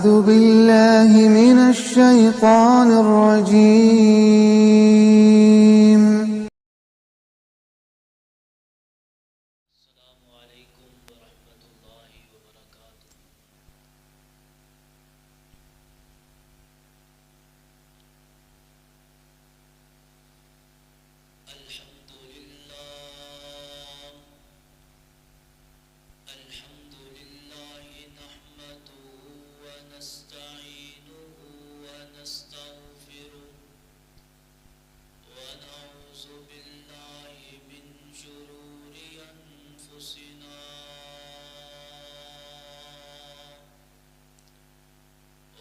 أعوذ بالله من الشيطان الرجيم. السلام علیکم ورحمۃ اللہ وبرکاتہ. الحمد للہ نحمده ونستعینه ونستغفره ونعوذ باللہ من شرور انفسنا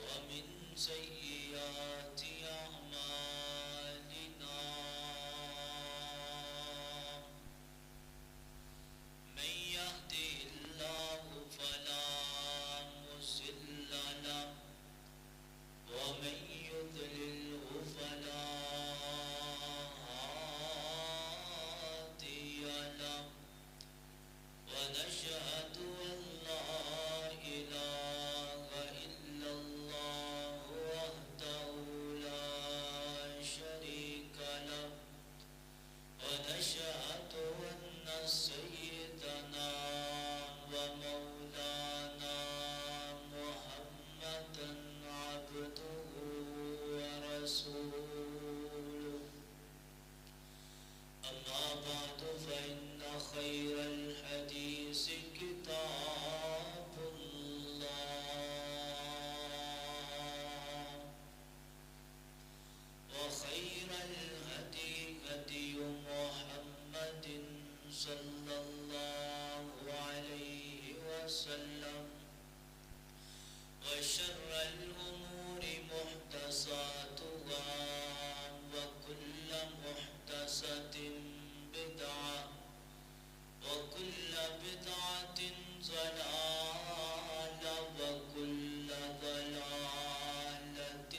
ومن سیئات اعمالنا من يهده الله فلا مضل له ومن يضلله فلا هادي له ونشهد أن لا إله إلا الله وحده لا شريك له ونشهد أن سيدنا ومولانا محمدا عبده ورسوله. أما بعد فإن خير الحديث كتاب الله وخير الهدي هدي محمد صلى الله عليه وسلم وشر الأمور محدثاتها وكل محدثة بدعة وكل بدعة ضلالة وكل ضلالة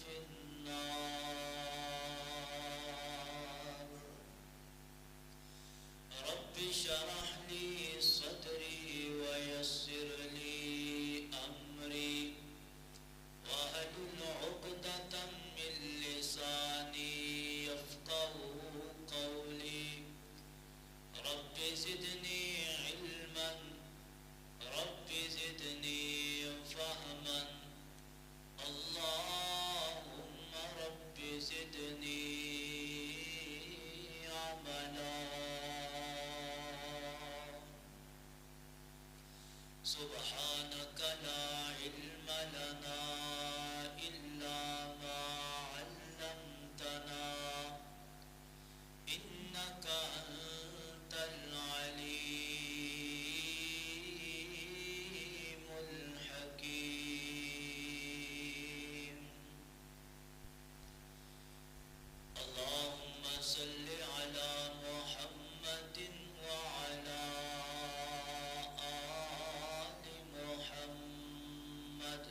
في النار. رب اشرح لي صدري ويسر لي أمري واحلل عقدة من لساني يفقهوا قولي. رب زدني علما رب زدني فهما اللهم رب زدني عملا. سبحانك لا علم لنا إلا ما علمتنا إنك أنت العليم الحكيم. اللهم صل على محمد وعلى آل محمد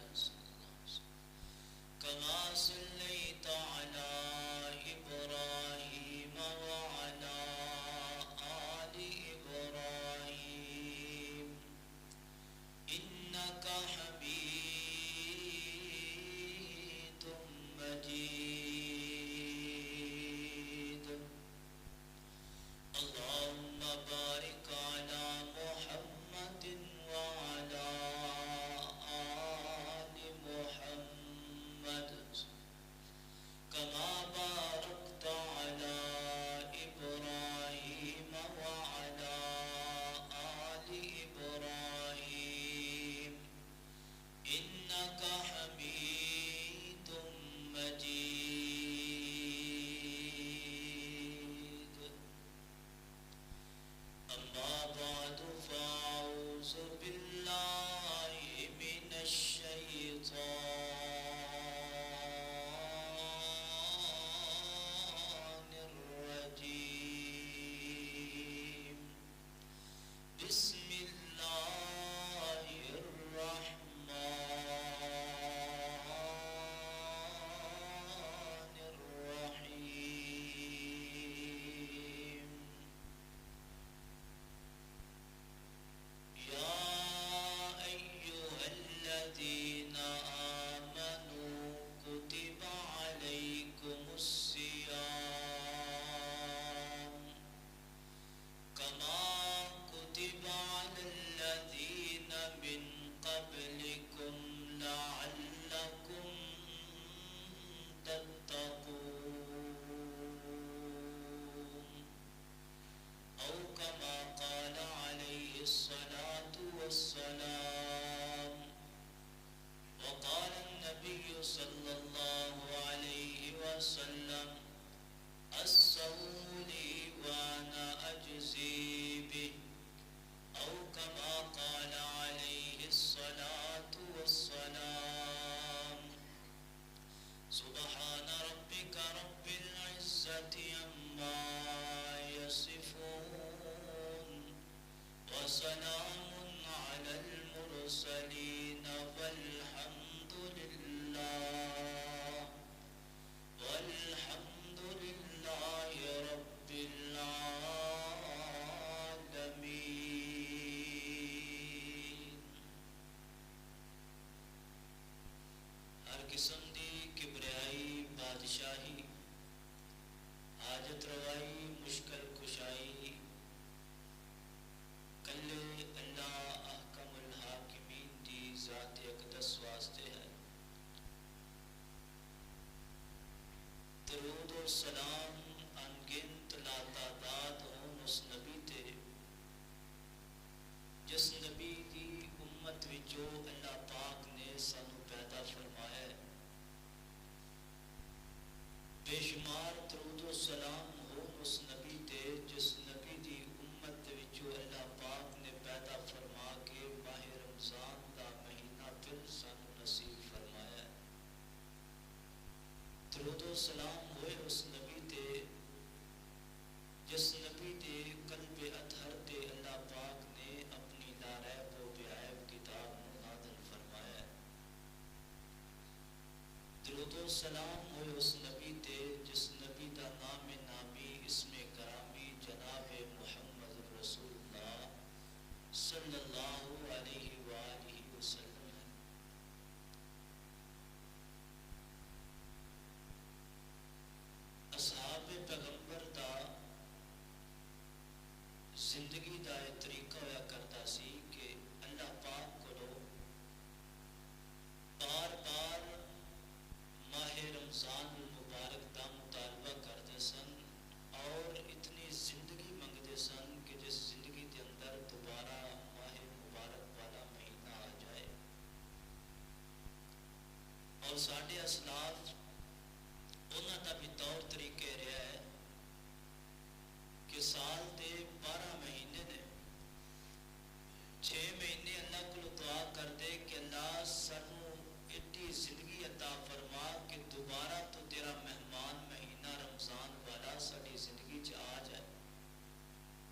المرسلين والحمد لله رب العالمین۔ ہر قسم دی کبریائی بادشاہی، حاجت روائی مشکل کشائی کلے اللہ احکم الحاکمین دی ذات اقدس واسطے ہے۔ درود و سلام انگنت لاتعداد ہوں اس نبی تے جس نبی دی امت وچوں اللہ پاک نے سانو پیدا فرمایا ہے۔ بے شمار درود و سلام ہو اس نبی تے جس نبی دی امت وچوں اللہ پاک نے پیدا فرما کے ماہ رمضان دا مہینہ پھر سانو نصیب فرمایا ہے۔ درود و سلام ہوئے اس نبی تے جس نبی دے قلب اطہر تے اللہ پاک نے اپنی لا ریب و بے عیب کتاب نازل فرمایا ہے۔ درود و سلام ہوئے اس نبی تے جس نبی دا نام نامی اسم کرامی جناب محمد رسول اللہ صلی اللہ علیہ وآلہ وسلم ہے۔ اصحاب پیغمبر دا زندگی دا ایک طریقہ ہوا کرتا سی کہ اللہ پاک کو بار بار ماہ رمضان المبارک دا مطالبہ کرتے سن اور اتنی زندگی منگتے سن کہ جس زندگی کے اندر دوبارہ ماہ مبارک والا مہینہ آ جائے۔ اور ساڈے اسلاف انہاں دا بھی طور طریقے رہا ہے کہ سال دے 12 مہینے نے 6 مہینے اللہ کو دعا کر دے کہ اللہ سانو ایڈی زندگی عطا فرما کہ دوبارہ تو تیرا مہمان مہینہ رمضان والا ساری زندگی چ آ جائے۔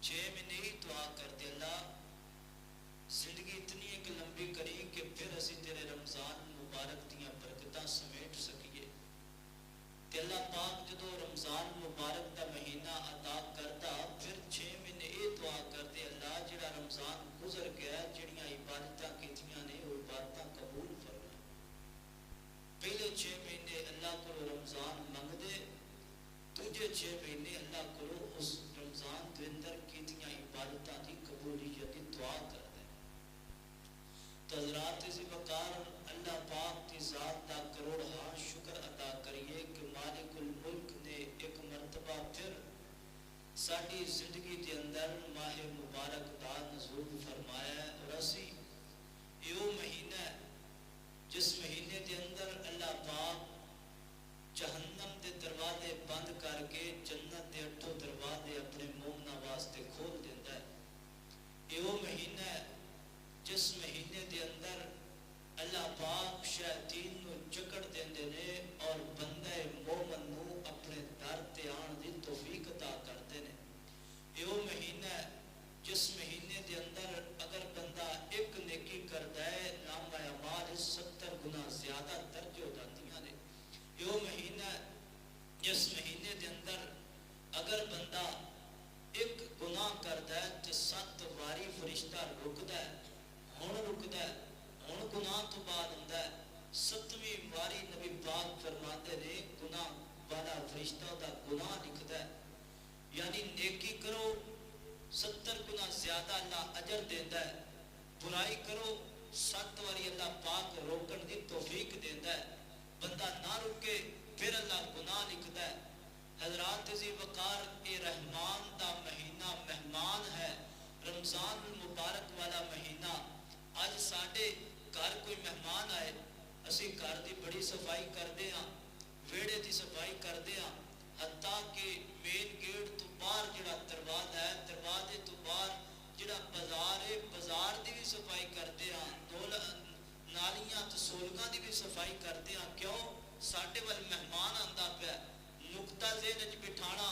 6 مہینے ہی دعا کر دے اللہ زندگی اتنی ایک لمبی کری کہ پھر اسی تیرے رمضان مبارک دیاں برکتاں سمیٹ سکیے۔ تے اللہ پاک جدو رمضان مبارک دا مہینہ عطا کرتا پھر 6 مہینے یہ دعا کرتے اللہ جڑا رمضان گزر گیا جڑیاں عبادتاں کیتیاں نے وہ عبادتاں قبول فرما۔ پہلے 6 مہینے اللہ کو رمضان منگ دے، دوجے 6 مہینے اللہ کو اس رمضان دے اندر کیتیاں عبادتاں دی قبولیت دی دعا کر دے۔ تو حضرات اسی وقار اللہ پاک کی ذات دا کروڑہا شکر ادا کریے کہ مالک الملک نے ایک مرتبہ پھر ساری زندگی کے اندر ماہ مبارک دا نزول فرمایا ہے۔ اور اسی یہ مہینہ ہے جس مہینے کے اندر اللہ پاک جہنم دے دروازے بند کر کے جنت دے 8 دروازے اپنے مومنہ واسطے کھول دیتا ہے۔ یہ مہینہ ہے جس مہینے دے اندر اللہ پاک شیاطین نو جکڑ دیندے نے اور بندہ مومن نو اپنے در تے آن دی توفیق عطا کرتے نے۔ یہ مہینہ ہے جس مہینے دے اندر اگر بندہ ایک نیکی کرتا ہے نامہ اعمال 70 گنا زیادہ درج ہو جاندیاں نے۔ یہ مہینہ ہے جس مہینے دے اندر اگر بندہ ایک گناہ کرتا ہے تو 7 واری فرشتہ رکدا ہے، ہن رکدا ہے، ہن گناہ تو بعد ہوندا ہے، 7ویں واری نبی پاک فرماتے نے گناہ والا فرشتہ دا گناہ لکھدا ہے۔ یعنی نیکی کرو 70 گنا زیادہ اللہ اجر دیندا ہے، برائی کرو 7 واری اللہ پاک روکن دی توفیق دیندا ہے، بندہ نہ رکے پھر اللہ گناہ لکھدا ہے۔ حضرات عزیز وقار اے رحمان دا مہینہ مہمان ہے، رمضان المبارک والا مہینہ۔ آج ساڈے گھر کوئی مہمان آئے اسی گھر دی بڑی صفائی کردے ہاں، ویڑے دی صفائی کردے ہاں، حتیٰ کہ مین گیٹ تو باہر جڑا دروازہ ہے دروازے تو باہر جڑا بازار ہے بازار دی بھی صفائی کردے ہاں، نالیاں تو سولگاں دی بھی صفائی کردے ہاں۔ کیوں؟ ساڈے وال مہمان آندا پیا۔ نقطہ ذہن وچ بٹھانا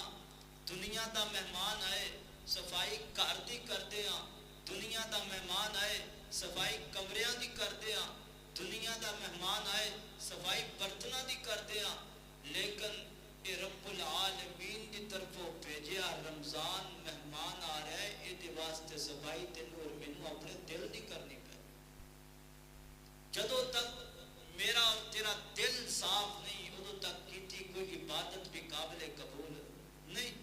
دنیا دا مہمان آئے صفائی گھر دی کردے ہاں، دنیا دا مہمان آئے صفائی کمریاں دی کردے ہاں، دنیا دا مہمان آئے صفائی برتناں دی کردے ہاں، لیکن اے رب العالمین دی طرفوں بھیجیا رمضان مہمان آ رہا ہے، اے دے واسطے صفائی تینوں اور مینوں اپنے دل دی کرنی پے۔ جدوں تک میرا اور تیرا دل صاف نہیں، ادوں تک کیتی کوئی عبادت بھی قابل قبول نہیں۔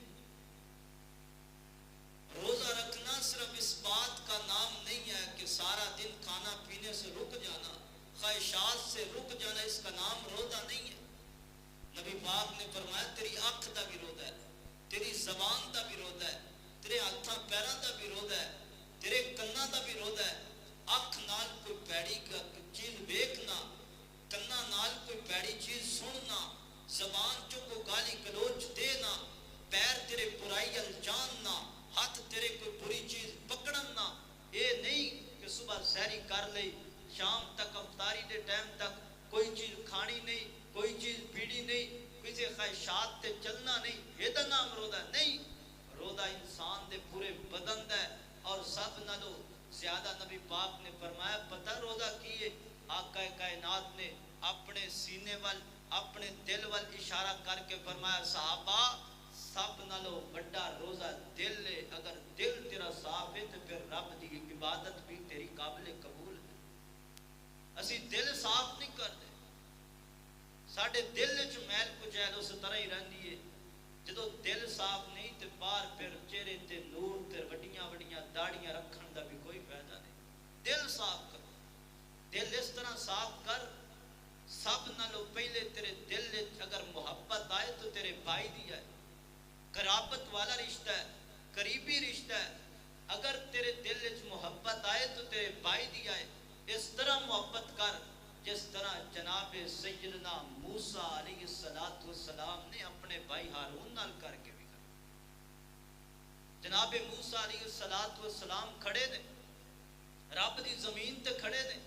روزہ رکھنا صرف اس بات کا نام نہیں ہے کہ سارا دن کھانا پینے سے رک جانا، خواہشات سے رک جانا، اس کا نام روزہ نہیں ہے۔ نبی پاک نے فرمایا تیری آنکھ دا بھی روزہ ہے، تیری زبان دا بھی روزہ ہے، تیرے ہاتھاں پیراں دا بھی روزہ ہے، تیرے کناں دا بھی روزہ ہے۔ اکھ نال کوئی پیڑی چیز ویکھنا، کناں نال کوئی پیڑی چیز سننا، زبان چوں کوئی گالی گلوچ دینا، پیر تیرے برائی ال جاننا، ہاتھ تیرے کوئی بری چیز پکڑنا۔ اے نہیں کہ صبح سحری کر لئی، شام تک افطاری دے ٹائم تک کوئی چیز کھانی نہیں، کوئی چیز پیڑی نہیں، کسی خواہشات تے چلنا نہیں، یہ دا نام روزہ نہیں۔ روزہ انسان دے پورے بدن دا ہے، اور سب نالوں زیادہ نبی پاک نے فرمایا پتہ روزہ کی ہے؟ آقا کائنات نے اپنے سینے وال اپنے دل وال اشارہ کر کے فرمایا صحابہ سب نالوں بڑا روزہ دل ہے، اگر دل تیرا صاف ہے تو پھر رب دی عبادت بھی تیری قابل قبول ہے۔ اسی دل صاف نہیں کرتے، ساڑھے دل وچ میل کچیل اس طرح ہی رہندی ہے۔ جدو دل صاف نہیں تے باہر پھر چہرے تے نور تے وڈیاں وڈیاں داڑیاں رکھن دا بھی کوئی فائدہ نہیں۔ دل صاف کر، دل اس طرح صاف کر سب نالوں پہلے تیرے دل وچ اگر محبت آئے تو تیرے بھائی دی آئے، قرابت والا رشتہ ہے، قریبی رشتہ ہے۔ اگر تیرے دل وچ محبت آئے تو تیرے بھائی دی آئے۔ اس طرح محبت کر جس طرح جناب سیدنا موسیٰ علیہ السلام نے اپنے بھائی ہارون نال کر کے بھی کر۔ جناب موسیٰ علیہ السلام کھڑے نے رب دی زمین تے کھڑے نے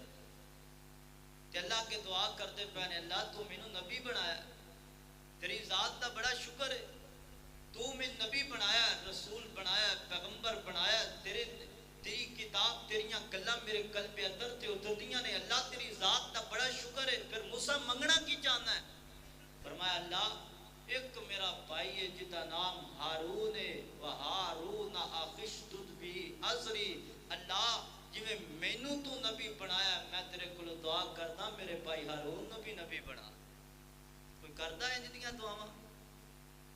تے اللہ کے دعا کرتے پہنے اللہ تو مینوں نبی بنایا، تیری ذات دا بڑا شکر ہے، تو میں نبی بنایا، رسول بنایا، پیغمبر بنایا، تیری کتاب تیریاں گلاں میرے قلب اندر تے اتردیاں نے، اللہ تیری ذات دا بڑا شکر ہے۔ پھر موسیٰ منگنا کی چاہنا ہے؟ فرمایا اللہ ایک میرا بھائی ہے جدا نام ہارون ہے، وَهَارُونَ أَخِشْدُدْ بِهِ أَزْرِي، اللہ جویں مینوں تو نبی بنایا میں تیرے کو دعا کردا میرے بھائی ہارون نو بھی نبی بنا۔ کوئی کردا ہے انج دیاں دعاواں؟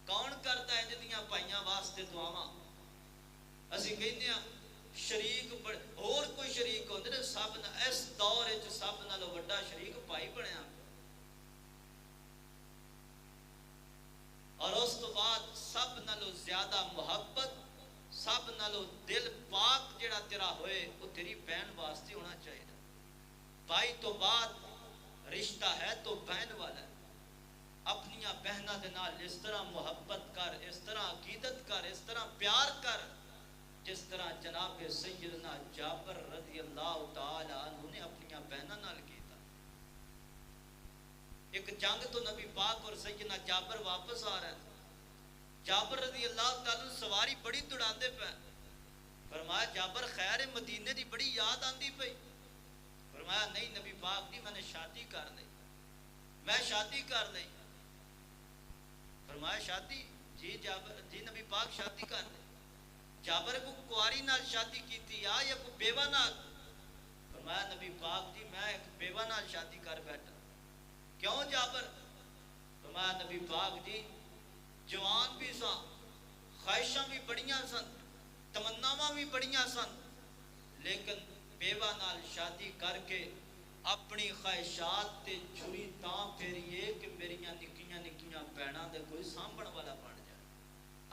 کون کردا ہے انج دیاں بھائیاں واسطے دعاواں؟ اسی کہندے ہاں شریک اور کوئی شریک ہوندے نے، سب اس دور وچ سب نالوں بڑا شریک بھائی بنیا، اور اس تو بعد سب نالوں زیادہ محبت، سب نالوں دل پاک جڑا تیرا ہوئے وہ تیری بہن واسطے ہونا چاہیے۔ بھائی تو بعد رشتہ ہے تو بہن والا ہے۔ اپنیاں بہناں دے نال اس طرح محبت کر، اس طرح عقیدت کر، اس طرح پیار کر جس طرح جناب سیدنا جابر رضی اللہ تعالی عنہ نے اپنیاں بہناں نال کیتا۔ ایک جنگ تو نبی پاک اور سیدنا جابر واپس آ رہے ہیں، جابر رضی اللہ تعالی سواری بڑی دوڑاندے پے، فرمایا جابر خیر مدینے دی بڑی یاد آندی پئی؟ فرمایا نہیں نبی پاک دی میں نے شادی کر لی، میں شادی کر لی۔ فرمایا شادی؟ جی جابر جی نبی پاک شادی کر لی۔ جابر کو کواری نال شادی کیتی یا کو بیوہ نال؟ فرمایا نبی پاک دی میں ایک بیوہ نال شادی کر بیٹھا۔ کیوں جابر؟ فرمایا نبی پاک دی جوان بھی سن، خواہشاں بھی بڑیاں سن، تمناواں بھی بڑیاں سن، لیکن بیوہ نال شادی کر کے اپنی خواہشات تے چھری تاں پھیریے کہ میریاں نکیاں نکیاں بہناں دے کوئی سامبھن والا بن جائے۔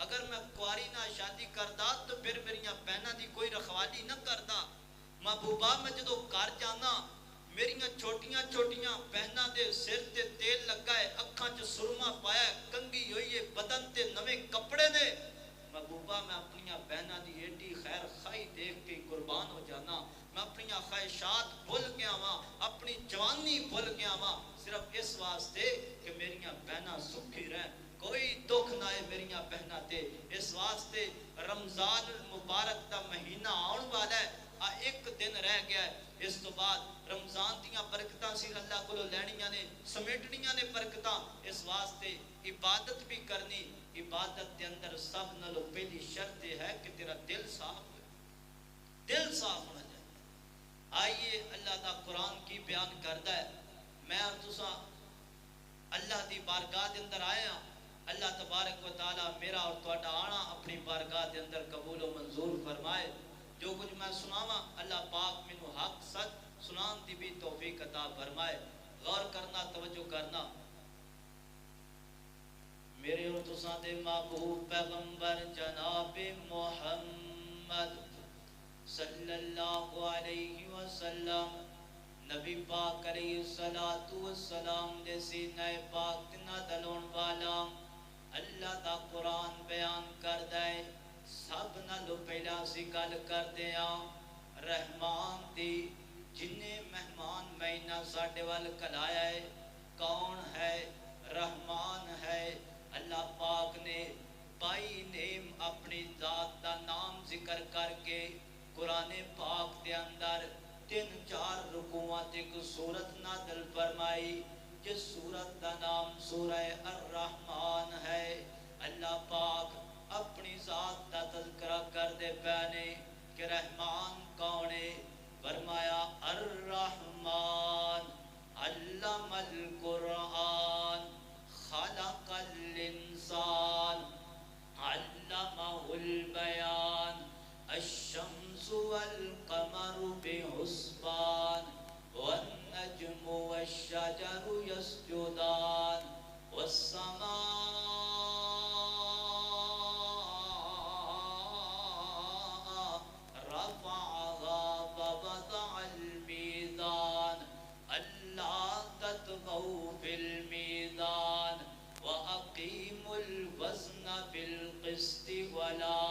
اگر میں کواری نہ شادی کردا تو پھر میریاں بہناں دی کوئی رکھوالی نہ کردا۔ محبوبہ میں جدو گھر جانا میریاں چھوٹیاں چھوٹیاں بہناں دے سر تے تیل لگا ہے، اکھاں چ سرما پایا ہے، کنگھی ہوئی ہے، بدن تے نویں کپڑے نے، محبوبہ میں اپنیاں بہناں دی ایڈی خیر خائی دیکھ کے قربان ہو جانا۔ میں اپنیاں خواہشات بھول گیا ہاں، اپنی جوانی بھول گیا ہاں، صرف اس واسطے کہ میریاں بہناں سکھی رہیں، کوئی دکھ نہ ہے میریاں بہناں تے۔ اس واسطے رمضان المبارک دا مہینہ آن والا ہے، ایک دن رہ گیا ہے، اس تو بعد رمضان دیاں برکتاں سی اللہ کو لینیاں نے، سمیٹنیاں نے برکتاں، اس واسطے عبادت بھی کرنی۔ عبادت کے اندر سب نالو پہلی شرط ہے کہ تیرا دل صاف ہو، دل صاف ہونا چاہیے۔ آئیے اللہ دا قرآن کی بیان کردہ ہے، میں اور تساں اللہ دی بارگاہ دے اندر آئے ہاں، اللہ تبارک و تعالی میرا اور تہاڈا آنا اپنی بارگاہ دے اندر قبول و منظور فرمائے۔ جو کچھ میں سناواں اللہ پاک مینوں حق سچ سنان دی بھی توفیق عطا فرمائے۔ غور کرنا، توجہ کرنا، میرے اور تساں دے محبوب پیغمبر جناب محمد صلی اللہ علیہ وسلم، نبی پاک علیہ السلام دے سینہ پاک تنا دلون والا اللہ دا قرآن بیان کر دے۔ سب نالو پہلا سی گل کر دیا رحمان دی، جنہیں مہمان مہینہ ساڈے وال کلایا ہے کون ہے؟ رحمان ہے۔ اللہ پاک نے بائی نیم اپنی ذات دا نام ذکر کر کے قرآن پاک دے اندر 3-4 رکوعات ایک سورت نازل فرمائی، جس سورت دا نام سورہ الرحمن ہے۔ اللہ پاک اپنی ذات دا تذکرہ کر دے پہنے کہ رحمان کونے، فرمایا الرحمن علم القرآن خلق الانسان علمہ البیان الشمس والقمر بحسبان والنجم والشجر يسجدان والسماء رفعها ووضع الميزان ألا تطغوا في الميزان وأقيموا الوزن بالقسط ولا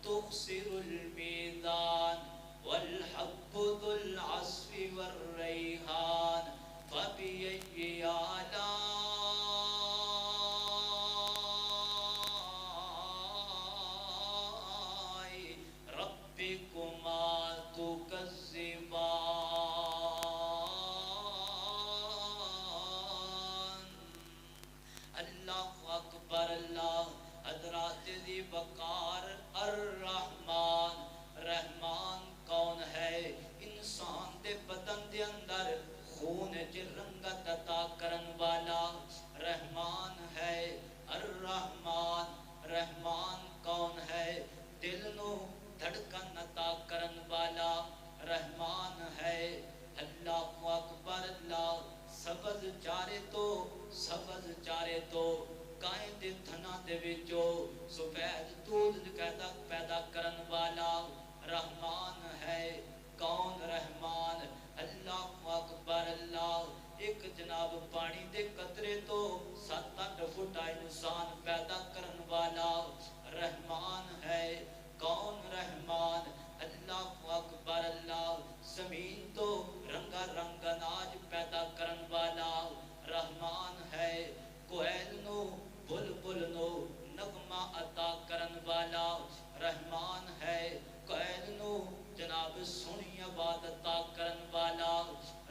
تخسروا الميزان والحب ذو العصف والريحان فبأي آلاء ربكما تكذبان۔ اللہ اکبر، اللہ حضرات دی وقار۔ الرحمن، رحمان کون ہے؟ انسان دے بدن دے اندر خون چ رنگت عطا کرن والا رحمان ہے۔ الرحمن، رحمان کون ہے؟ دل نو دھڑکن عطا کرن والا رحمان ہے۔ اللہ اکبر، اللہ سبز چارے تو گائیں دے تھنا دے وچوں سفید دودھ پیدا کرن والا رحمان ہے۔ کون رحمان؟ اللہ اکبر، اللہ ایک جناب پانی دے قطرے تو 7-8 فٹ انسان پیدا کرن والا رحمان ہے۔ کون رحمان؟ اللہ اکبر، اللہ زمین تو رنگا رنگ اناج پیدا کرن والا رحمان ہے۔ کوئل نو بلبل نو نغمہ عطا کرن والا رحمان ہے۔ کوئل نو جناب سنی آواز عطا کرن والا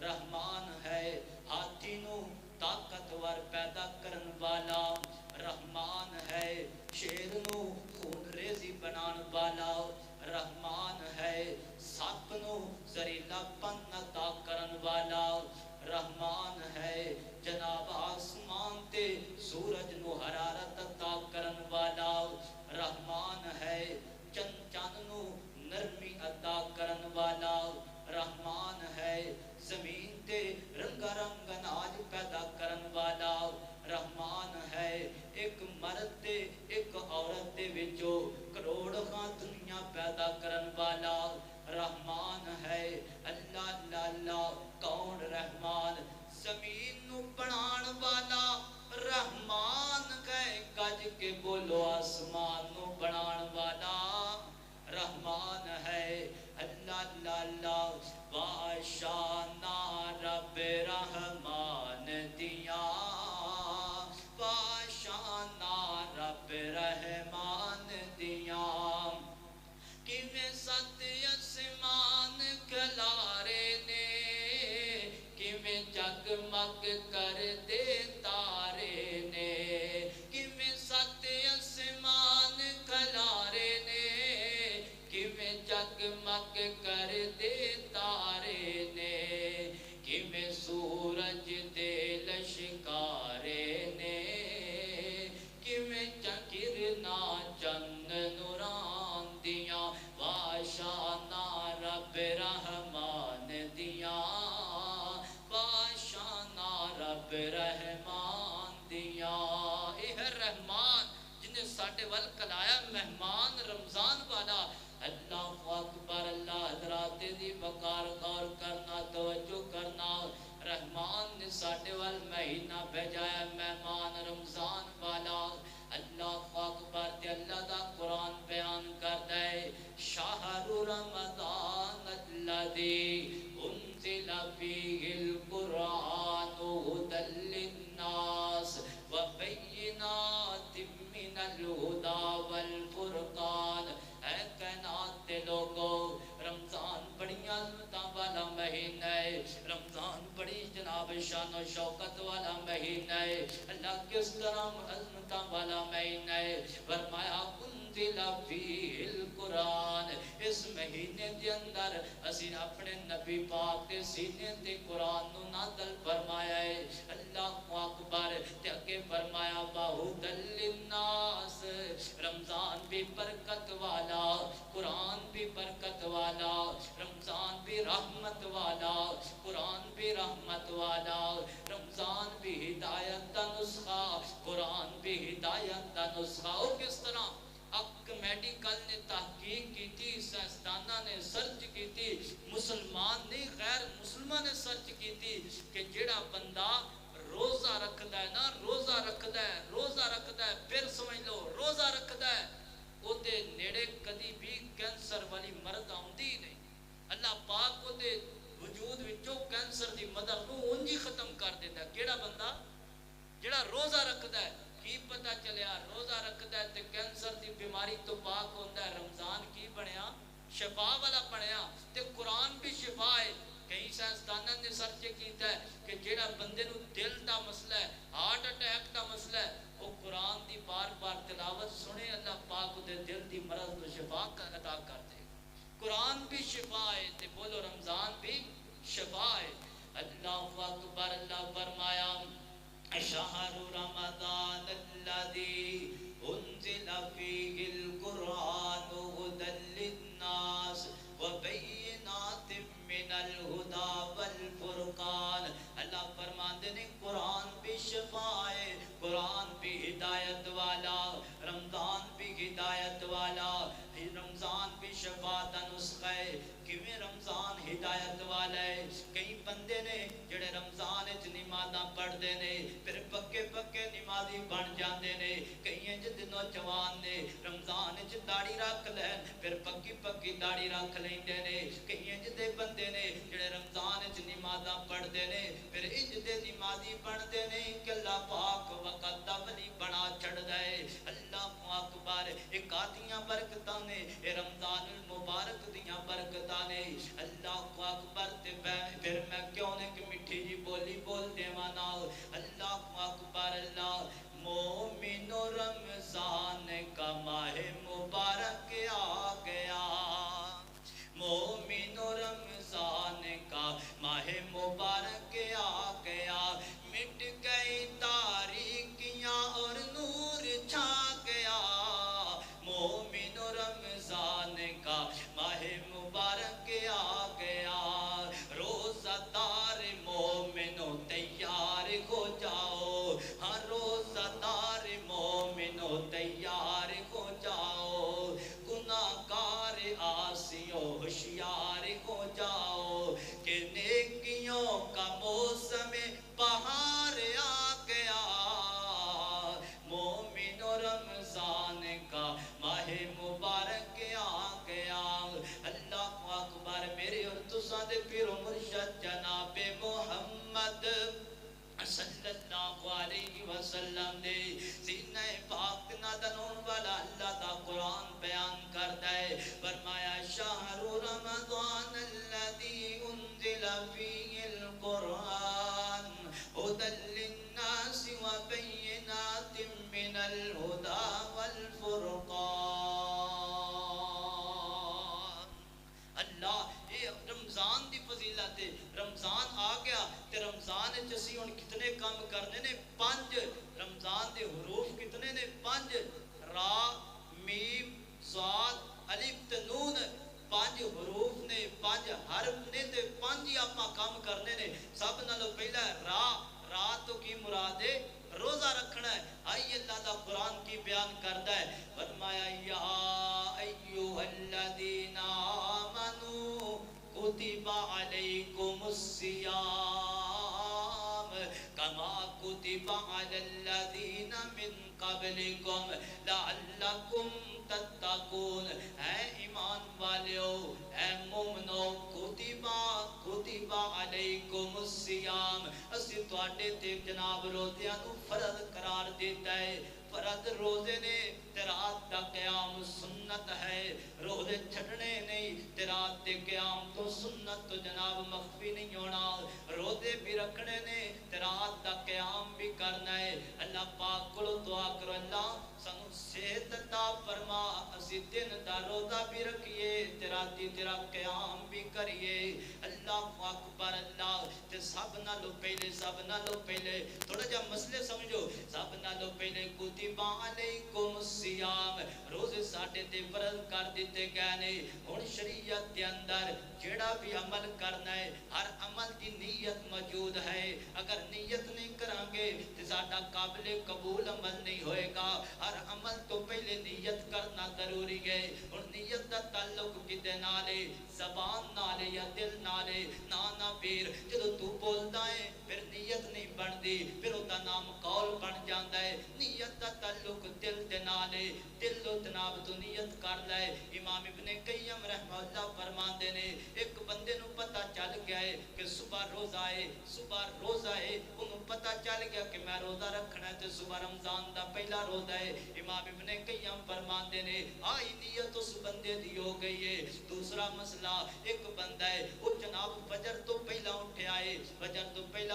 رحمان ہے۔ ہاتھی نو طاقتور پیدا کرن والا رحمان ہے۔ شیر نو خون ریزی بنان والا رحمان ہے۔ سپ نو زہریلا پن عطا کرن والا رحمان ہے۔ جناب آسمان تے سورج نو حرارت عطا کرن والا رحمان ہے۔ چند نو نرمی عطا کرن والا رحمان ہے۔ زمین تے رنگا رنگ اناج پیدا کرن والا رحمان ہے۔ ایک مرد تے ایک عورت دے وچوں کروڑ دنیا پیدا کرن والا رحمان ہے۔ اللہ اللہ اللہ، کون رحمان؟ زمین نو بنان والا رحمان گئے گج کے بولو آسمان نو بنان والا رحمان ہے۔ اللہ اللہ اللہ، واشانا رب رحمان دیا، واشانا رب رحمان دیا، کہ میں ست اسمان جگمگ کر دے تارے نے کیویں سات آسمان کھلارے نے کیویں جگمگ کر دے تارے نے کیویں سورج دے لشکارے نے کیویں چکرنا چند نوران دیاں واشانا رب رحمان دیاں واشانا رب رحمان دیاں اے ہے رحمان جنہیں ساڑھے وال کلایا مہمان رمضان والا اللہ اکبر اللہ حضرات دی وقار غور کرنا توجہ کرنا رحمان نے ساڑھے وال مہینہ بھیجایا مہمان رمضان والا اللہ اکبر تے اللہ دا قرآن بیان کر دے شہر رمضان الذی انزل فیہ القرآن ھدی للناس وبینات من الہدی والفرقان اے کائنات دے لوگو رمضان بڑی عظمتاں والا مہینہ ہے رمضان بڑی جناب شان و شوکت والا مہینہ ہے اللہ کس طرح عظمتاں والا مہینہ ہے فرمایا انزل فیہ القرآن اس مہینے دے اندر اسی اپنے نبی پاک کے سینے تے قرآن نو نازل فرمایا ہے اللہ اکبر تے اگے فرمایا وہدی للناس رمضان بھی برکت والا قرآن بھی برکت والا رمضان بھی رحمت والا قرآن بھی رحمت والا رمضان بھی ہدایت دا نسخہ قرآن بھی ہدایت دا نسخہ او کس طرح اک میڈیکل نے تحقیق کی تھی سائنسدانہ نے سرچ کی تھی مسلمان نہیں غیر مسلمان نے سرچ کی تھی کہ جڑا بندہ روزہ رکھدا ہے نا روزہ رکھدا ہے پھر سمجھ لو روزہ رکھدا ہے او دے نیڑے کدی بھی کینسر والی مرض آوندی نہیں اللہ پاک او دے وجود وچوں کینسر دی مدر نو اونجی ختم کر دیندا کیڑا بندہ جڑا روزہ رکھدا ہے کی پتہ چلیا روزہ رکھدا ہے تے کینسر دی بیماری تو پاک ہوندا ہے رمضان کی بنیا شفا والا بنیا تے قرآن بھی شفا ہے کئی سائنسدانوں نے سرچ کیتا ہے کہ جڑا بندے نو دل دا مسئلہ ہے ہارٹ اٹیک دا مسئلہ ہے وہ قرآن دی بار بار تلاوت سنے اللہ پاک دے دل دی مرض کو شفا عطا کر دے قرآن بھی شفا ہے تے بولو رمضان بھی شفا ہے اللہ اکبر اللہ فرمایا شہر رمضان الذی انزل فیہ القرآن ھدی للناس وبینات من الہدی والفرقان اللہ فرماندے نے قرآن بھی شفا ہے قرآن بھی ہدایت والا رمضان بھی ہدایت والا رمضان بھی شفا دا نسخہ ہے کیویں رمضان ہدایت والا ہے کئی بندے نے جڑے رمضان وچ نمازاں پڑھدے نے پھر پکے پکے نمازی بن جاندے نے کئی انج دے نوجوان نے رمضان وچ داڑھی رکھ لین پھر پکی پکی داڑھی رکھ لیندے نے کئی انج دے بندے نے جڑے رمضان وچ نمازاں پڑھدے نے پھر انج دے نمازی بنتے نے کہ اللہ پاک وقت دا ولی بنا چھڑدا ہے اللہ اکبر ایک آدیاں برکتاں نے اے رمضان المبارک دیاں برکتاں نے اللہ اکبر تے پھر میں کیوں نے کہ میٹھی جی بولی بول دیواں نا اللہ اکبر اللہ مومن رمضان کا ماہ مبارک آ گیا مومن رمضان کا ماہ مبارک آ گیا مٹ گئی تاریکیاں اور نور چھا گیا مومن رمضان کا ماہ مبارک آ گیا روزہ دار مومنو تیار ہو جاؤ ہاں روزہ دار مومنو تیار ہو جاؤ گناہگار آسیوں ہوشیار ہو جاؤ کہ نیکیوں کا موسم بہار آ گیا مومن رمضان کا ماہ مبارک آ گیا اللہ اکبر میرے اور تساں دے پیر و مرشد جناب محمد صلی اللہ علیہ وسلم دے سینہ پاک نادنون والا اللہ دا قرآن بیان کرتا ہے فرمایا شہر رمضان الذی انزل فیہ القرآن ھدی وچ اسی ہن کتنے کام کرنے نے 5 رمضان دے حروف کتنے نے 5 را میم صاد الف تے نون 5 حروف نے 5 حرف نے تے 5 ہی آپاں کام کرنے نے سب نالوں پہلا را را تو کی مراد ہے روزہ رکھنا ہے آئی اللہ دا قرآن کی بیان کرتا ہے فرمایا یا ایوہ الذین آمنوا کتب علیکم الصیام کما کتب علی الذین من قبلکم لعلکم تتقون اے ایمان والیو اے مومنو کتب علیکم الصیام اسی تواڈے تے جناب روزیاں نو فرض قرار دیتا ہے فرض روزے نے تے رات دا قیام سنت ہے روزے چھڑنے نہیں تے رات دے قیام تو سنت تو جناب مخفی نہیں ہونا روزے بھی رکھنے نے تے رات دا قیام بھی کرنا ہے اللہ پاک کو دعا کرو اللہ سانو صحت عطا فرما اسی دن دا روزہ بھی رکھیے تے راتی تیرا قیام بھی کریے اللہ اکبر اللہ تے سب نالوں پہلے تھوڑا جا مسئلے سمجھو سب نالوں پہلے کتب علیکم الصیام روزے ساڈے تے فرض کر دیتے گئے نے ہن شریعت دے اندر جڑا بھی عمل کرنا ہے ہر عمل دی نیت موجود ہے اگر نیت نہیں کران گے تے ساڈا قابل قبول عمل نہیں ہوئے گا ہر عمل تو پہلے نیت کرنا ضروری ہے اور نیت دا تعلق کدے نال ہے زبان نال یا دل نال ہے نا پھر جدوں تو بولدا ہے پھر نیت نہیں بندی پھر او دا نام قول بن جاندا ہے نیت دا تعلق دل دے نال ہے دل و جناب تو نیت کر لے امام ابن قیم رحمہ اللہ فرماندے نے ایک بندے نو پتہ چل گیا ہے کہ صبح روزہ ہے انہوں پتہ چل گیا کہ میں روزہ رکھنا ہے تے صبح رمضان دا پہلا روزہ ہے امام ابن قیم فرماندے نے آئی نیت اس بندے دی ہو گئی ہے دوسرا مسئلہ ایک بندہ ہے وہ جناب فجر تو پہلا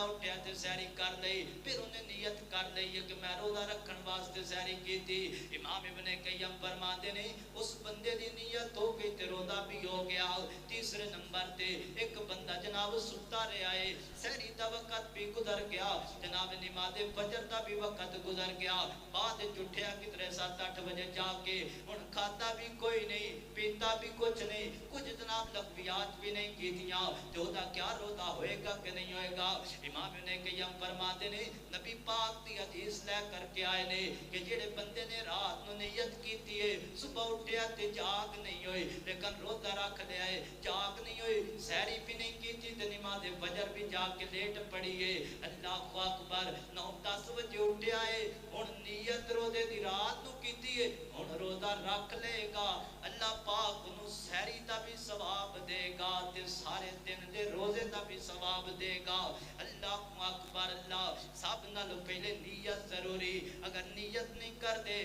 اٹھیا تے سحری کر لئی پھر انہیں نیت کر لئی ہے کہ میں روزہ رکھن واسطے سحری کی تھی امام ابن قیم فرماندے نے اس بندے دی نیت ہو گئی تے روزہ بھی ہو گیا تیسرے نمبر تے ایک بندہ جناب ستا رہا ہے سحری دا وقت بھی گزر گیا جناب نماز فجر دا بھی وقت گزر گیا بعد اٹھیا کتنے 7-8 بجے جا کے ہن کھاتا بھی کوئی نہیں پیتا بھی کچھ نہیں کچھ جناب لغویات بھی نہیں کیتیاں تے او دا کیا روزہ ہوئے گا کہ نہیں ہوئے گا امام ابن قیم فرماتے نے نبی پاک دی حدیث لے کر کے آئے نے کہ جڑے بندے نے رات نو نیت کیتی ہے صبح اٹھیا تے جاگ نہیں ہوئی لیکن روزہ رکھ لیا ہے جاگ نہیں ہوئی سحری بھی نہیں کیتی تے نماز فجر بھی جا کے لیٹ پڑی ہے اللہ اکبر 9-10 بجے اٹھیا ہے ہن نیت روزے دی رات نو کیتی ہے ہن روزہ رکھ لے گا اللہ پاک نو سحری دا بھی ثواب دے گا تے سارے دن دے روزے دا بھی ثواب دے گا اللہ اکبر اللہ سب نالوں پہلے نیت ضروری اگر نیت نہیں کر دے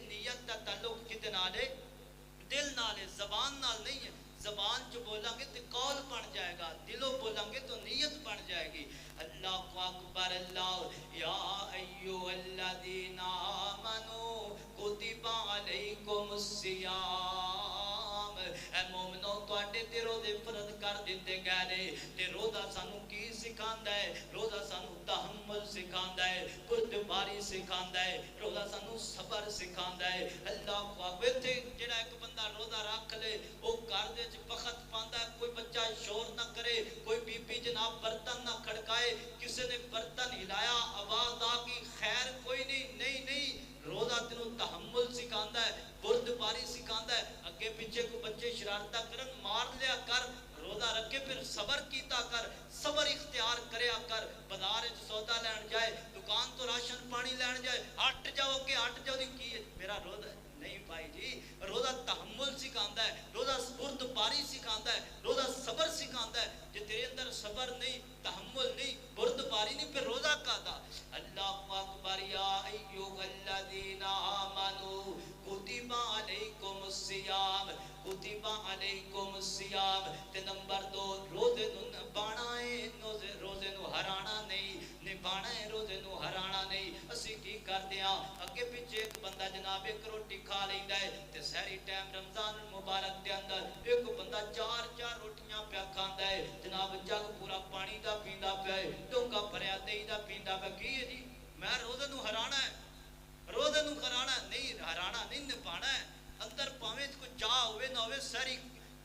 نیت دا تعلق کتے نال ہے دل نال ہے زبان نال نہیں ہے زبان جو بولا گے تو قول بن جائے گا دلوں بولا گے تو نیت بن جائے گی اللہ اکبر اللہ یا ایوہ الذین آمنوا کتب علیکم الصیام اے مومنو تواڈے تے روزے فرض کر دتے گئے نے تے روزہ سانو کی سکھاندا ہے روزہ سانو تحمل سکھاندا ہے بردباری سکھاندا ہے روزہ سانو صبر سکھاندا ہے اللہ اکبر تے جڑا ایک بندہ روزہ رکھ لے او گھر دے وقت پاندا ہے کوئی بچہ شور نہ کرے کوئی بی بی جناب برتن نہ کھڑکائے کسی نے برتن ہلایا آواز آ کی خیر کوئی نہیں روزہ تینوں تحمل سکھاندا ہے بردباری سکھاندا ہے اگے پیچھے کو بچے شرارتہ کرن مار لیا کر روزہ رکھے پھر صبر کیتا کر صبر اختیار کریا کر بازار وچ سودا لین جائے دکان تو راشن پانی لین جائے ہٹ جاؤ دی کی میرا روزہ ہے نہیں بھائی جی روزہ تحمل سکھاندا ہے روزہ بردباری سکھاندا ہے روزہ صبر سکھاندا ہے جے تیرے اندر صبر نہیں تحمل نہیں بردباری نہیں پھر روزہ کادا اللہ اکبر یا ایھا الذین آمنوا کتب علیکم الصیام کتب علیکم الصیام تے نمبر 2 روزے نو نبھانا ہے روزے نو ہرانا نہیں نبھانا ہے روزے نو ہرانا نہیں اسی اسی کی کرتے ہیں اگے پیچھے ایک بندہ جناب ایک روٹی کھا لیندا ہے تے سحری ٹائم رمضان مبارک دے اندر ایک بندہ چار چار روٹیاں پیا کھاندا ہے جناب جگ پورا پانی دا پیندا پیا ہے ڈونگا بھریا دہی دا پیندا پیا کی ہے جی میں روزے نو ہرانا ہے روزے نو کرانا نہیں ہرانا نہیں نپانا ہے اندر پاویں کوئی چاہ ہوئے نہ ہوئے سحری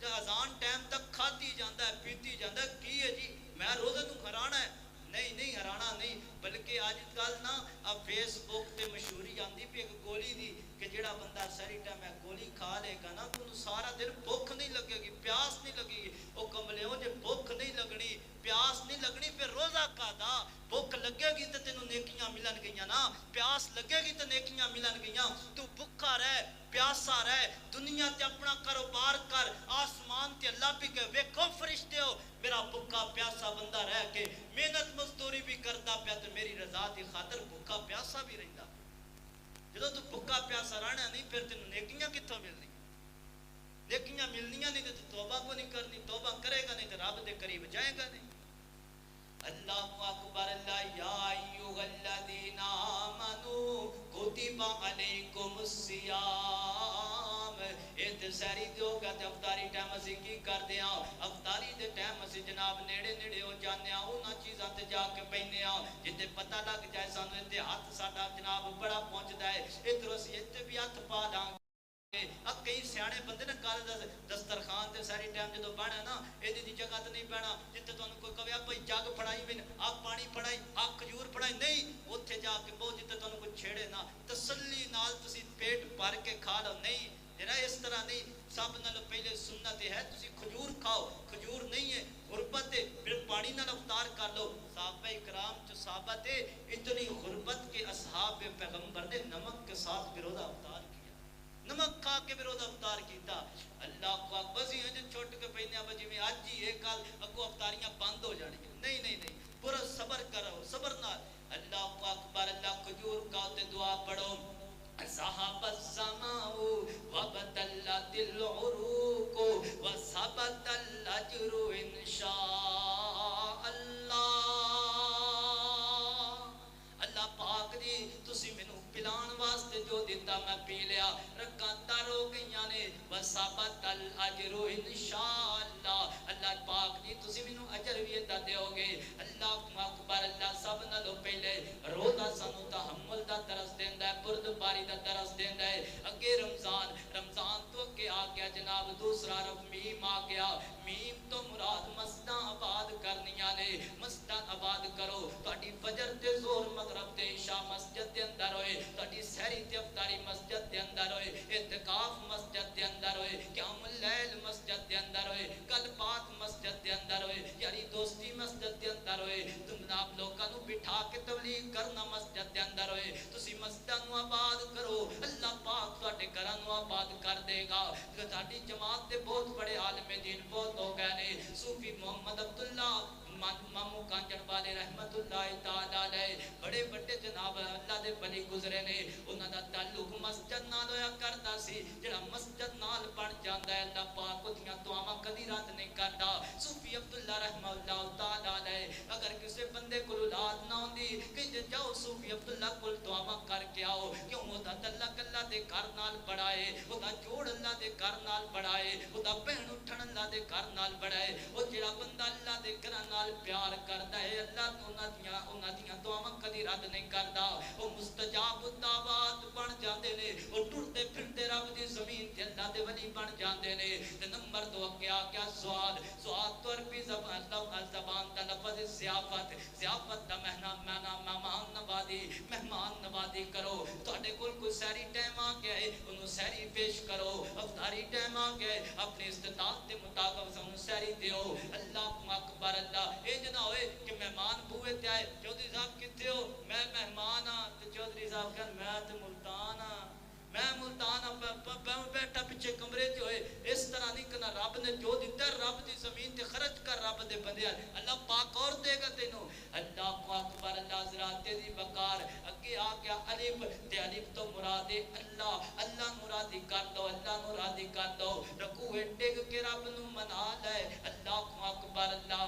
اذان ٹائم تک کھاتی جاندا ہے پیتی جاندا ہے کی ہے جی میں روزے نو ہرانا ہے نہیں نہیں ہرانا نہیں بلکہ آج کل نا اب فیس بک تے مشہوری آندی پی ایک گولی دی کہ جڑا بندہ ساری ٹائم ہے گولی کھا لے گا نا تو سارا دن بھوک نہیں لگے گی پیاس نہیں لگے گی او کملیوں جے بھوک نہیں لگنی پیاس نہیں لگنی پھر روزہ کھادا بھوک لگے گی تے تینوں نیکیاں ملن گئیاں نا پیاس لگے گی تے نیکیاں ملن گئیاں تو بھوکا رہ پیاسا رہ دنیا تے اپنا کاروبار کر آسمان تے اللہ بھی کہ ویکھو فرشتے ہو میرا بھوکا پیاسا بندہ رہ کے محنت مزدوری بھی کرتا پیا تے میری رضا دی خاطر بھوکا پیاسا بھی رہندا جدوں تو بھوکا پیاسا رہنا نہیں پھر تینوں نیکیاں کتھوں ملنی نیکیاں ملنیاں نہیں تے توبہ کو نہیں کرنی توبہ کرے گا نہیں تے رب دے قریب جائے گا نہیں اللہ اکبر اللہ یا ایھا الذین آمنوا کتب علیکم الصیام تے سحری دیو گا تے افطاری ٹائم اسی کی کردے ہاں افطاری دے ٹائم اسی جناب نیڑے نیڑے ہو جانے ہاں انہاں چیزاں تے جا کے بیٹھنے ہاں جتے پتہ لگ جائے سانو تے ہاتھ ساڈا جناب بڑا پہنچدا ہے ادھر اسی تے بھی ہاتھ پا لاں اب کئی سیانے بندے نے کال دسترخوان تے ساری ٹائم جدو بہنا نا ایدی دی جگہ تے نہیں بہنا جتے تانوں کوئی کہے بھائی جگ پھڑائی بن آپ پانی پھڑائی آپ کھجور پھڑائی نہیں اوتھے جا کے بہت جتے تانوں کوئی چھیڑے نا تسلی نال تسی پیٹ بھر کے کھا لو نہیں جڑا اس طرح نہیں سب نالوں پہلے سنت ہے تسی کھجور کھاؤ کھجور نہیں ہے غربت ہے پھر پانی نال افطار کر لو صحابہ کرام جو صحابہ تھے اتنی غربت کے اصحاب پیغمبر نے نمک کے ساتھ بروزہ افطار کیا نمک کھا کے بروزہ افطار کیتا اللہ کو بزی ہیں جو چھوٹ کے پہنے بجی میں آج جی ایک کال اگو افطاریاں بند ہو جانی نہیں نہیں نہیں پورا صبر کرو صبر نال اللہ کو اکبر اللہ کھجور کھاؤ تے دعا پڑھو ذهب السماء وبتلت العروق وثبت الاجر ان شاء اللہ اللہ پاک دی تسی مینوں پلان واسطے جو دیتا میں پی لیا رکھاں تر ہو گئیاں نے وثبت الاجر ان شاء اللہ اللہ پاک دی تسی مینوں اجر بھی عطا دیو گے اللہ اکبر اللہ سب نالوں پہلے روزہ سانو تحمل دا درس دیندا ہے بردباری دا درس دیندا ہے اگے رمضان رمضان تو اگے آ گیا جناب دوسرا میم آ گیا میم تو مراد مسجداں آباد کرنیاں نے مسجداں آباد کرو تہاڈی فجر تے زور مغرب تے عشاء مسجد دے اندر ہوئے تہاڈی سحری تے افطاری مسجد دے اندر ہوئے اعتکاف مسجد دے اندر ہوئے قیام اللیل مسجد دے اندر ہوئے کل بات مسجد دے اندر ہوئے یاری دوستی مسجد دے اندر ہوئے تم آپ لوگاں نو بٹھا کے تبلیغ کرنا مسجد دے اندر ہوئے تسی مسجداں نو آباد کرو اللہ پاک تواڈے گھراں نو آباد کر دے گا تہاڈی جماعت دے بہت بڑے عالم دین بہت ہو گئے نے صوفی محمد عبداللہ مامو کانجن والے رحمت اللہ تعالی علیہ بڑے بڑے جناب اللہ دے بلی گزرے نے انہاں دا تعلق مسجد نال ہویا کردا سی جڑا مسجد نال بن جاندا ہے اللہ پاک اودیاں دعاواں کدی رد نہیں کردا صوفی عبداللہ رحمت اللہ تعالی علیہ اگر کسے بندے کو اولاد نہ ہوندی کہ جاؤ صوفی عبداللہ کول دعاواں کر کے آؤ کیوں او دا تعلق اللہ دے گھر نال بڑھائے او دا جوڑ اللہ دے گھر نال بڑھائے او دا بہن اٹھن اللہ دے گھر نال بڑھائے او جڑا بندہ اللہ دے گھر نال پیار کردا ہے اللہ تو انہاں دیاں دعاواں کدی رد نہیں کردا او مستجاب الدعوات بن جاندے نے او ٹرتے پھرتے رب دی زمین تے اللہ دے ولی بن جاندے نے تے نمبر 2 کیا سوال تو عربی زبان دا لفظ ضیافت ضیافت دا مہمان نوازی کرو تواڈے کول کوئی سحری ٹائم آ گیا ہے انہوں سحری پیش کرو افطاری ٹائم آ گیا ہے اپنی استطاعت کے مطابق انہوں سحری دیو اللہ اکبر اللہ اے جنا ہوئے کہ مہمان بوئے تے آئے چودھری صاحب کتھے ہو میں مہمان ہاں تے چودھری صاحب کہن میں تے ملتان ہاں میں ملتان بیٹھا پیچھے کمرے جو ہوئے اس طرح نہیں کرنا رب نے جو دیتا ہے رب دی زمین تے خرچ کر رب دے بندے اللہ پاک اور دے گا تینوں اللہ اکبر اللہ حضرات تیزی بکار اگے آ گیا الف تے الف تو مراد اللہ اللہ مرادی کر دو اللہ مرادی کر دو رکوع ڈگ کے رب نو منا لے اللہ اکبر اللہ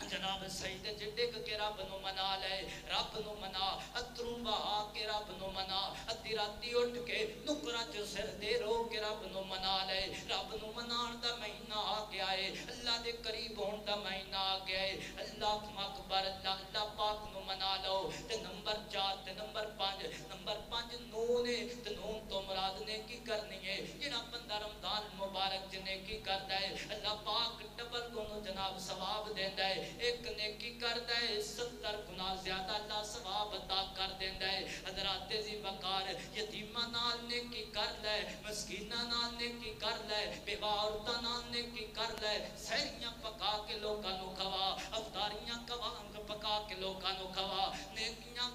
جناب سجدے چ ڈگ کے رب نو منا لے رب نو منا اتروں بہا کے رب نو منا ادھی راتی اٹھ کے نکراں چ سر دے رو کے رب نو منا لے رب نو منان دا مہینہ آ گیا ہے اللہ دے قریب ہون دا مہینہ آ گیا ہے اللہ اکبر اللہ پاک نو منا لو تے نمبر 4 تے نمبر 5 نو نے تے نو تو مراد نے کی کرنی ہے جڑا بندہ رمضان مبارک چ نیکی کردا ہے اللہ پاک ڈبل دونوں جناب ثواب دیندا ہے ایک نیکی کردا ہے 70 گنا زیادہ اللہ ثواب عطا کر دیندا ہے حضرات ذی وقار یتیماں نال نیکی کر لے مسکیناں نال نیکی کر لے بیوہ عورتاں نال نیکی کر لے سحریاں پکا کے لوکاں نو کھوا افطاریاں پکا کے لوکاں نو کھوا نیکیاں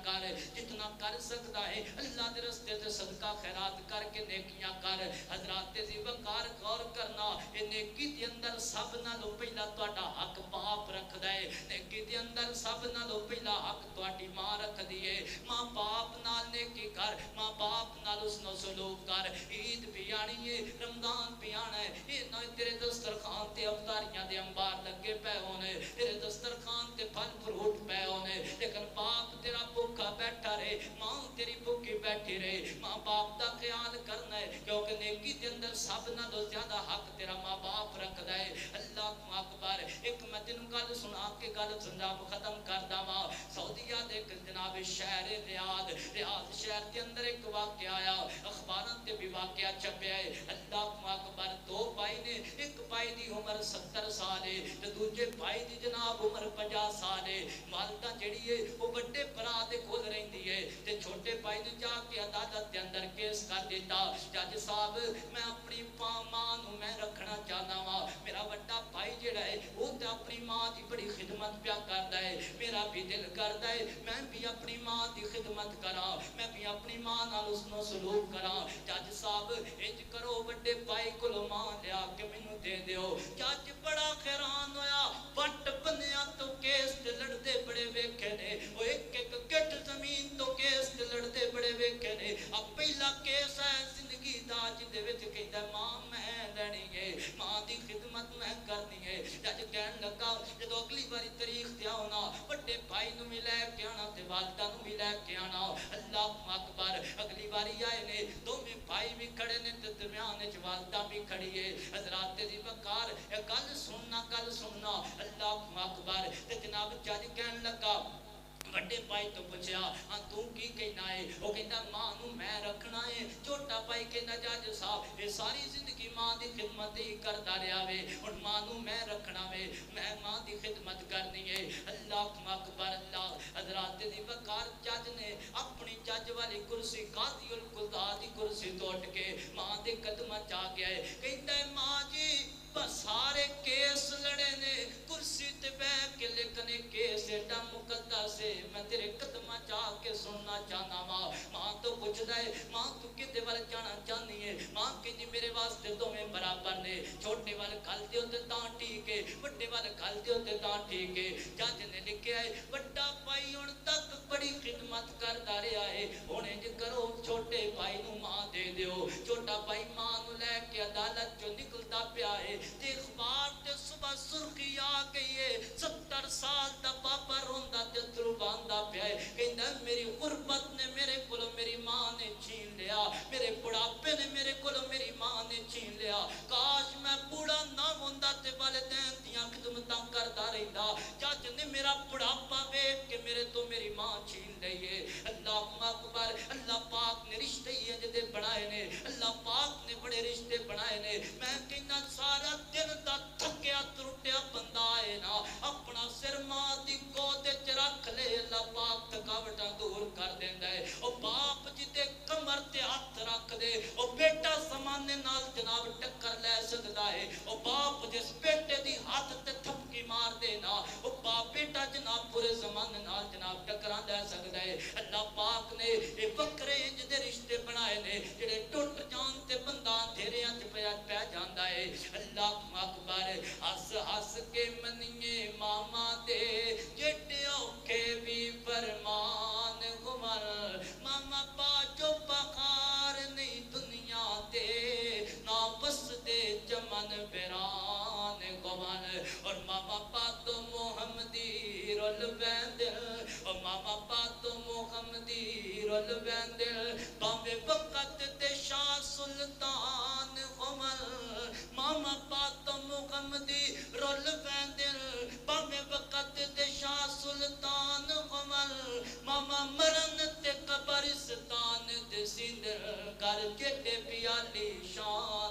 کر جتنا کر سکتا ہے اللہ دے راستے تے صدقہ خیرات کر کے نیکیاں کر حضرات ذی وقار غور کرنا اے نیکی دے اندر سب نالوں پہلا تہاڈا حق باپ رکھدا ہے نیکی دے اندر سب نالوں پہلا حق تہاڈی ماں رکھدی ہے ماں باپ نال نیکی کر ماں باپ نال اس نو سلوک کر عید بھی آنی ہے رمضان بھی آنا ہے اے نہ تیرے دسترخوان تے افطاریاں دے انبار لگے پے ہونے تیرے دسترخوان تے پھل فروٹ پے ہونے لیکن باپ تیرا بھوکا بیٹھا رہے ماں تیری بھوکی بیٹھی رہے ماں باپ دا خیال کرنا ہے کیونکہ نیکی دے اندر سب نالوں زیادہ حق تیرا ماں باپ رکھدا ہے اللہ اکبر ایک میں تینوں گل سنا کے گل سمجھا ختم کردا وا سعودیہ دے جناب شہر ریاض شہر کے اندر ایک واقعہ آیا اخباراں تے بھی واقعہ چھپیا ہے اللہ اکبر دو بھائی نے ایک بھائی دی عمر 70 سال ہے تے دوجے بھائی دی جناب عمر 50 سال ہے والدہ جڑی ہے وہ بڑے بھرا دے کول رہندی ہے تے چھوٹے بھائی نے جا کے عدالت دے اندر کیس کر دیتا جج صاحب میں اپنی ماں نو میں رکھنا چاہنا وا میرا بڑا بھائی جڑا ہے وہ تے اپنی ماں دی بڑی خدمت پیا کردا ہے میرا بھی دل کردا ہے میں بھی اپنی ماں دی خدمت کراں میں بھی اپنی ماں نال اس نو سلوک کراں جج صاحب انج کرو بڑے بھائی کولوں ماں لیا کے مینوں دے دیو جج بڑا حیران ہویا پٹ بنیا تو کیس تے لڑدے بڑے ویکھے نے او ایک ایک گٹ زمین تو کیس تے لڑدے بڑے ویکھے نے اب پہلا کیس ہے زندگی دا جدے وچ کہندا ماں میں لڑنی ہے ماں دی خدمت میں کرنی ہے جج کہن لگا جدو اگلی باری تاریخ تے آنا بڑے بھائی نو بھی لے کے آنا تے والدہ نو بھی لے کے آنا اللہ اکبر اگلی باری آئے نے دوویں بھائی بھی کھڑے نے تے درمیان وچ والدہ بھی کھڑی ہے حضرات ذی وقار اے گل سننا اللہ اکبر تے جناب جج کہن لگا بڑے بھائی تو پوچھیا ہاں تو کی کہنا ہے وہ کہندا ماں نو میں رکھنا ہے چھوٹا بھائی کہندا جج صاحب اے ساری زندگی ماں دی خدمت ہی کردا رہیا وے ہن ماں نو میں رکھنا وے میں ماں دی خدمت کرنی ہے اللہ اکبر اللہ حضرات دی وقار جج نے اپنی جج والی کرسی قاضی القضاء دی کرسی تو اٹھ کے ماں دے قدماں چ آ گیا ہے کہندا ہے ماں جی سارے کیس لڑے نے کرسی تے بیٹھ کے لیکن کیس ایڈا مقدس ہے میں تیرے قدماں چا کے سننا چاہنا وا ماں تو پوچھدا ہے ماں تو کدے ول جانا چاہنی ہے ماں کہندی میرے واسطے دوویں برابر نے چھوٹے ول کھل دیو تے تاں ٹھیک ہے بڑے ول کھل دیو تے تاں ٹھیک ہے جج نے لکھیا ہے بڑا بھائی ہن تک بڑی خدمت کردا رہیا ہے ہن انج کرو چھوٹے بھائی نو ماں دے دیو چھوٹا بھائی ماں نو لے کے عدالت چوں نکلدا پیا ہے تے اخبار تے صبح سرخی آ گئی ہے 70 سال دا بابا روندا تے ترو باندا پیا ہے کہندا میری غربت نے میرے کولوں میری ماں نے چھین لیا میرے بڑھاپے نے میرے کولوں میری ماں نے چھین لیا کاش میں بوڑھا نہ ہوندا تے والدین دیاں خدمتاں کردا رہندا جج نے میرا بڑھاپا ویکھ کے میرے تو میری ماں چھین لئی ہے اللہ اکبر اللہ پاک نے رشتے ہی جدے بنائے نے اللہ پاک نے بڑے رشتے بنائے نے میں کہنا سارا دن دا تھکیا ترٹیا بندہ ہے نا اپنا سر ماں دی گود وچ رکھ لے اللہ پاک تھکاوٹاں دور کر دیندا ہے او باپ جدے کمر تے ہاتھ رکھ دے او بیٹا زمانے نال جناب ٹکر لے سکدا ہے او باپ جس بیٹے دی ہاتھ تے تھپکی مار دے نا او باپ بیٹا جناب پورے زمانے نال جناب ٹکراں دے سکدا ہے اللہ پاک نے اے بکرے انج دے رشتے بنائے نے جڑے ٹوٹ جان تے بندہ اندھیریاں وچ پیا جاندا ہے اللہ اکبر ہس ہس کے منیے ماما دے جڑے اوکھے بھی فرمان گمر ماما باجو بخار نہیں دنیا دے نا بس دے چمن بیران گمن ویندل او ماما پاتو محمدی رول ویندل باوے وقت تے شاہ سلطان عمر ماما پاتو محمدی رول ویندل باوے وقت تے شاہ سلطان عمر ماما مرن تے قبرستان دے سندر کر کے تے پیالی شان